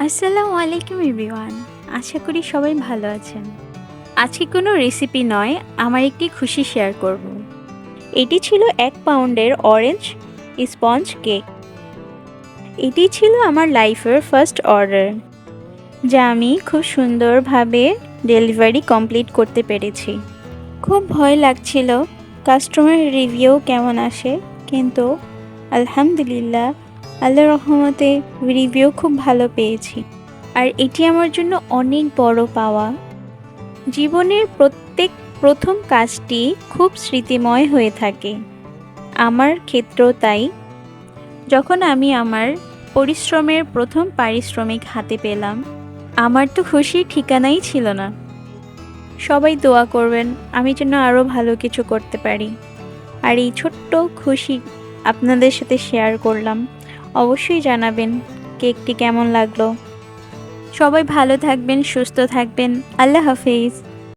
আসসালামু আলাইকুম এভরিওয়ান। আশা করি সবাই ভালো আছেন। আজকে কোনো রেসিপি নয়, আমার একটি খুশি শেয়ার করব। এটি ছিল 1 পাউন্ডের অরেঞ্জ স্পঞ্জ কেক। এটি ছিল আমার লাইফের ফার্স্ট অর্ডার, যা আমি খুব সুন্দরভাবে ডেলিভারি কমপ্লিট করতে পেরেছি। খুব ভয় লাগছিল কাস্টমার রিভিউ কেমন আসে, কিন্তু আলহামদুলিল্লাহ আল্লাহর রহমতে রিভিউ খুব ভালো পেয়েছি। আর এটি আমার জন্য অনেক বড় পাওয়া। জীবনের প্রত্যেক প্রথম কাজটি খুব স্মৃতিময় হয়ে থাকে, আমার ক্ষেত্রেও তাই। যখন আমি আমার পরিশ্রমের প্রথম পারিশ্রমিক হাতে পেলাম, আমার তো খুশির ঠিকানাই ছিল না। সবাই দোয়া করবেন আমি যেন আরও ভালো কিছু করতে পারি। আর এই ছোট্ট খুশি আপনাদের সাথে শেয়ার করলাম। অবশ্যই জানাবেন কেকটি কেমন লাগলো। সবাই ভালো থাকবেন, সুস্থ থাকবেন। আল্লাহ হাফেজ।